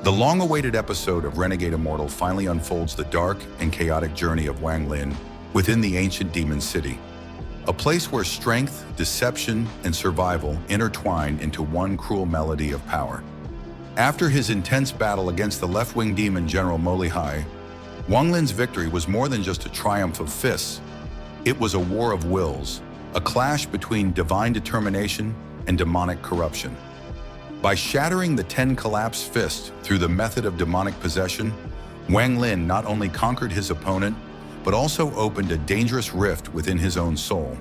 The long-awaited episode of Renegade Immortal finally unfolds the dark and chaotic journey of Wang Lin within the ancient demon city. A place where strength, deception, and survival intertwine into one cruel melody of power. After his intense battle against the left-wing demon general Mo Lihai, Wang Lin's victory was more than just a triumph of fists. It was a war of wills, a clash between divine determination and demonic corruption. By shattering the 10 collapsed fists through the method of demonic possession, Wang Lin not only conquered his opponent, but also opened a dangerous rift within his own soul.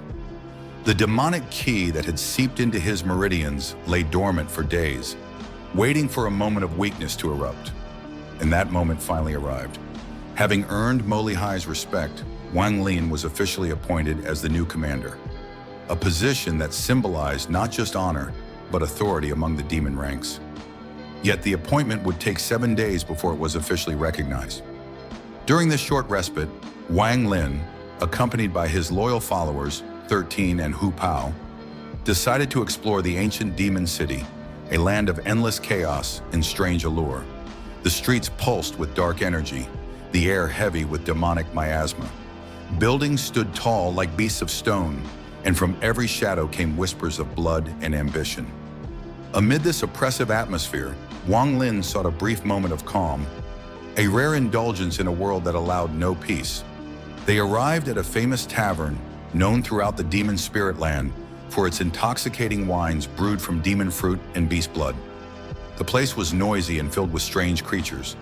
The demonic key that had seeped into his meridians lay dormant for days, waiting for a moment of weakness to erupt. And that moment finally arrived. Having earned Mo Lihai's respect, Wang Lin was officially appointed as the new commander, a position that symbolized not just honor, but authority among the demon ranks. Yet the appointment would take 7 days before it was officially recognized. During this short respite, Wang Lin, accompanied by his loyal followers, 13 and Hu Pao, decided to explore the ancient demon city, a land of endless chaos and strange allure. The streets pulsed with dark energy, the air heavy with demonic miasma. Buildings stood tall like beasts of stone, and from every shadow came whispers of blood and ambition. Amid this oppressive atmosphere, Wang Lin sought a brief moment of calm, a rare indulgence in a world that allowed no peace. They arrived at a famous tavern known throughout the demon spirit land for its intoxicating wines brewed from demon fruit and beast blood. The place was noisy and filled with strange creatures,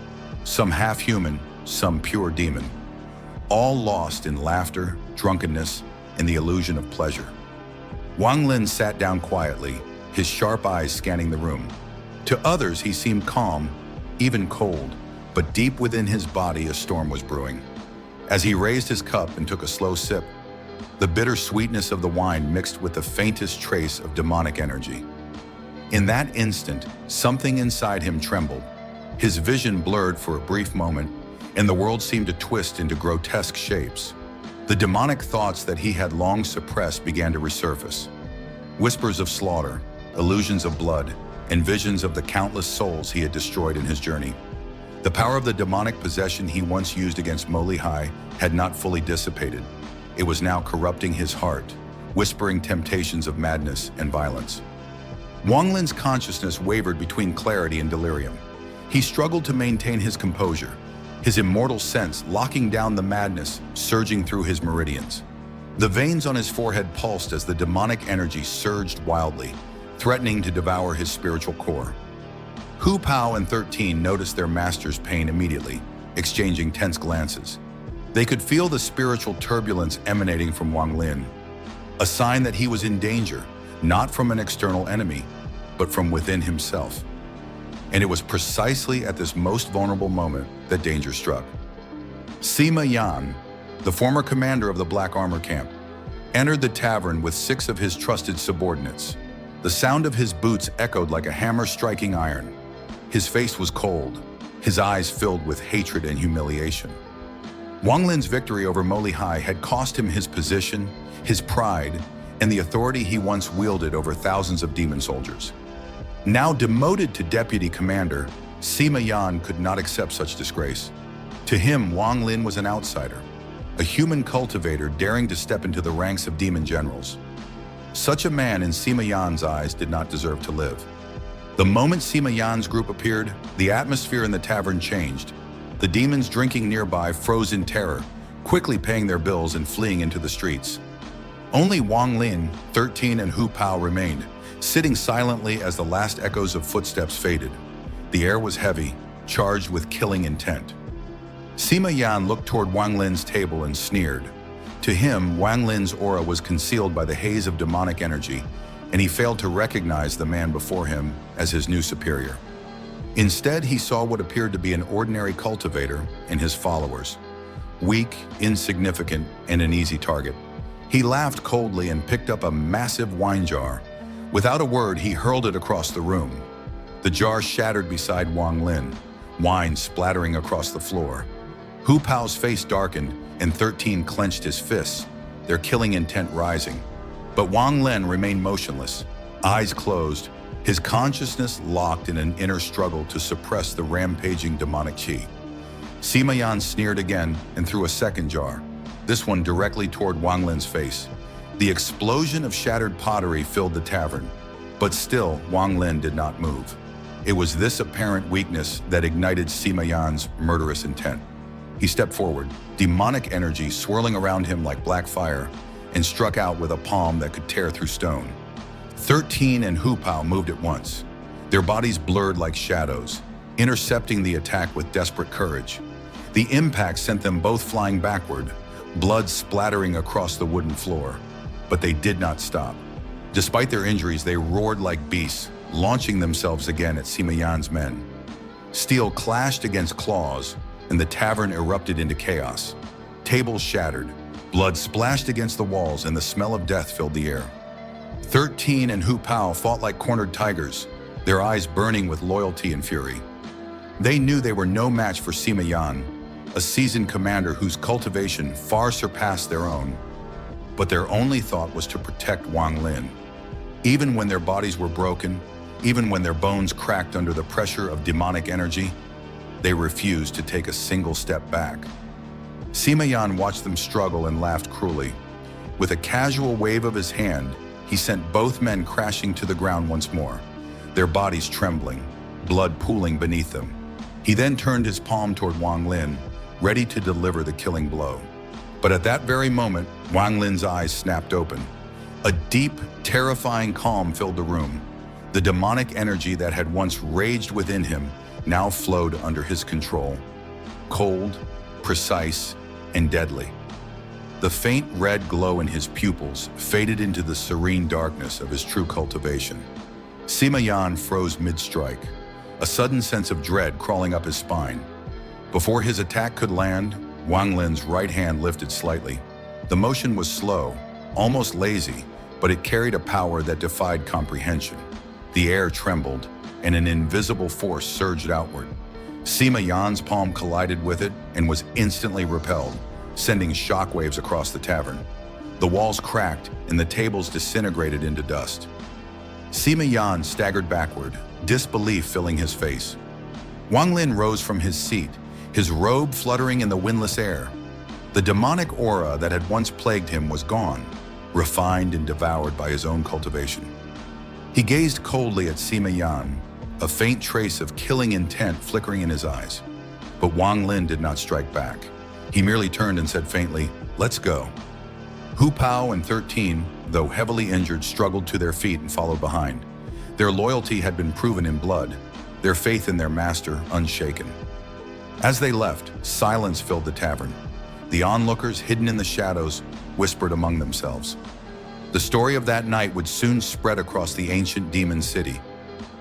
some half-human, some pure demon, all lost in laughter, drunkenness, and the illusion of pleasure. Wang Lin sat down quietly, his sharp eyes scanning the room. To others, he seemed calm, even cold, but deep within his body a storm was brewing. As he raised his cup and took a slow sip, the bitter sweetness of the wine mixed with the faintest trace of demonic energy. In that instant, something inside him trembled. His vision blurred for a brief moment, and the world seemed to twist into grotesque shapes. The demonic thoughts that he had long suppressed began to resurface. Whispers of slaughter, illusions of blood, and visions of the countless souls he had destroyed in his journey. The power of the demonic possession he once used against Mo Lihai had not fully dissipated. It was now corrupting his heart, whispering temptations of madness and violence. Wang Lin's consciousness wavered between clarity and delirium. He struggled to maintain his composure, his immortal sense locking down the madness surging through his meridians. The veins on his forehead pulsed as the demonic energy surged wildly, threatening to devour his spiritual core. Hu Pao and 13 noticed their master's pain immediately, exchanging tense glances. They could feel the spiritual turbulence emanating from Wang Lin, a sign that he was in danger, not from an external enemy, but from within himself. And it was precisely at this most vulnerable moment that danger struck. Sima Yan, the former commander of the Black Armor Camp, entered the tavern with 6 of his trusted subordinates. The sound of his boots echoed like a hammer striking iron. His face was cold, his eyes filled with hatred and humiliation. Wang Lin's victory over Mo Lihai had cost him his position, his pride, and the authority he once wielded over thousands of demon soldiers. Now demoted to deputy commander, Sima Yan could not accept such disgrace. To him, Wang Lin was an outsider, a human cultivator daring to step into the ranks of demon generals. Such a man in Sima Yan's eyes did not deserve to live. The moment Sima Yan's group appeared, the atmosphere in the tavern changed. The demons drinking nearby froze in terror, quickly paying their bills and fleeing into the streets. Only Wang Lin, 13 and Hu Pao remained, sitting silently as the last echoes of footsteps faded. The air was heavy, charged with killing intent. Sima Yan looked toward Wang Lin's table and sneered. To him, Wang Lin's aura was concealed by the haze of demonic energy, and he failed to recognize the man before him as his new superior. Instead, he saw what appeared to be an ordinary cultivator and his followers, weak, insignificant, and an easy target. He laughed coldly and picked up a massive wine jar. Without a word, he hurled it across the room. The jar shattered beside Wang Lin, wine splattering across the floor. Hu Pao's face darkened, and 13 clenched his fists, their killing intent rising. But Wang Lin remained motionless, eyes closed, his consciousness locked in an inner struggle to suppress the rampaging demonic chi. Sima Yan sneered again and threw a second jar, this one directly toward Wang Lin's face. The explosion of shattered pottery filled the tavern, but still Wang Lin did not move. It was this apparent weakness that ignited Sima Yan's murderous intent. He stepped forward, demonic energy swirling around him like black fire, and struck out with a palm that could tear through stone. 13 and Hu Pao moved at once, their bodies blurred like shadows, intercepting the attack with desperate courage. The impact sent them both flying backward, blood splattering across the wooden floor. But they did not stop. Despite their injuries, they roared like beasts, launching themselves again at Sima Yan's men. Steel clashed against claws, and the tavern erupted into chaos. Tables shattered, blood splashed against the walls, and the smell of death filled the air. 13 and Hu Pao fought like cornered tigers, their eyes burning with loyalty and fury. They knew they were no match for Sima Yan, a seasoned commander whose cultivation far surpassed their own. But their only thought was to protect Wang Lin. Even when their bodies were broken, even when their bones cracked under the pressure of demonic energy, they refused to take a single step back. Sima Yan watched them struggle and laughed cruelly. With a casual wave of his hand, he sent both men crashing to the ground once more, their bodies trembling, blood pooling beneath them. He then turned his palm toward Wang Lin, ready to deliver the killing blow. But at that very moment, Wang Lin's eyes snapped open. A deep, terrifying calm filled the room. The demonic energy that had once raged within him now flowed under his control. Cold, precise, and deadly. The faint red glow in his pupils faded into the serene darkness of his true cultivation. Sima Yan froze mid-strike, a sudden sense of dread crawling up his spine. Before his attack could land, Wang Lin's right hand lifted slightly. The motion was slow, almost lazy, but it carried a power that defied comprehension. The air trembled, and an invisible force surged outward. Sima Yan's palm collided with it and was instantly repelled, sending shockwaves across the tavern. The walls cracked, and the tables disintegrated into dust. Sima Yan staggered backward, disbelief filling his face. Wang Lin rose from his seat, his robe fluttering in the windless air. The demonic aura that had once plagued him was gone, refined and devoured by his own cultivation. He gazed coldly at Sima Yan, a faint trace of killing intent flickering in his eyes. But Wang Lin did not strike back. He merely turned and said faintly, "Let's go." Hu Pao and 13, though heavily injured, struggled to their feet and followed behind. Their loyalty had been proven in blood, their faith in their master unshaken. As they left, silence filled the tavern. The onlookers, hidden in the shadows, whispered among themselves. The story of that night would soon spread across the ancient demon city.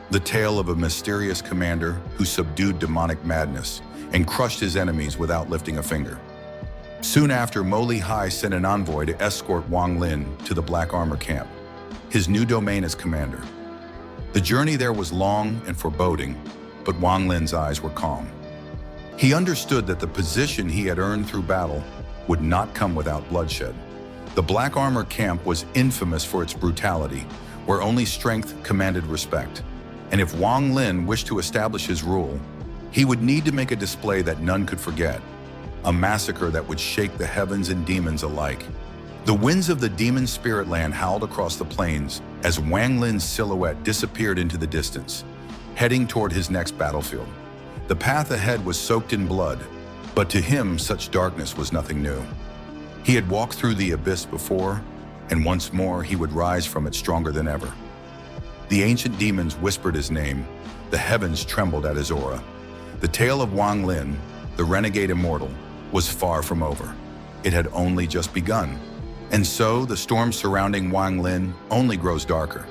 The tale of a mysterious commander who subdued demonic madness and crushed his enemies without lifting a finger. Soon after, Mo Lihai sent an envoy to escort Wang Lin to the Black Armor camp, his new domain as commander. The journey there was long and foreboding, but Wang Lin's eyes were calm. He understood that the position he had earned through battle would not come without bloodshed. The Black Armor camp was infamous for its brutality, where only strength commanded respect. And if Wang Lin wished to establish his rule, he would need to make a display that none could forget, a massacre that would shake the heavens and demons alike. The winds of the demon spirit land howled across the plains as Wang Lin's silhouette disappeared into the distance, heading toward his next battlefield. The path ahead was soaked in blood, but to him such darkness was nothing new. He had walked through the abyss before, and once more he would rise from it stronger than ever. The ancient demons whispered his name, the heavens trembled at his aura. The tale of Wang Lin, the Renegade Immortal, was far from over. It had only just begun. And so the storm surrounding Wang Lin only grows darker.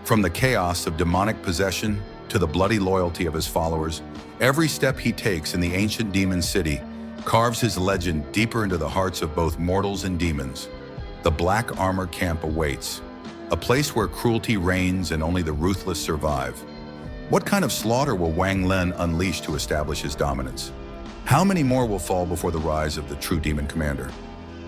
From the chaos of demonic possession to the bloody loyalty of his followers, every step he takes in the ancient demon city carves his legend deeper into the hearts of both mortals and demons. The Black Armor camp awaits, a place where cruelty reigns and only the ruthless survive. What kind of slaughter will Wang Lin unleash to establish his dominance? How many more will fall before the rise of the true demon commander?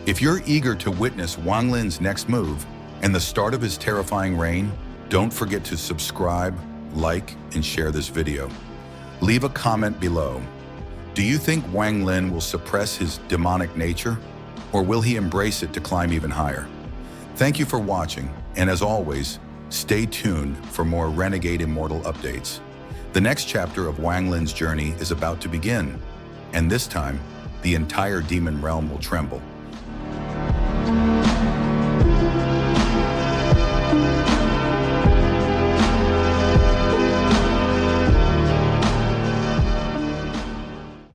If you're eager to witness Wang Lin's next move and the start of his terrifying reign, Don't forget to subscribe, like, and share this video. Leave a comment below. Do you think Wang Lin will suppress his demonic nature, or will he embrace it to climb even higher? Thank you for watching, and as always, stay tuned for more Renegade Immortal updates. The next chapter of Wang Lin's journey is about to begin, and this time, the entire demon realm will tremble.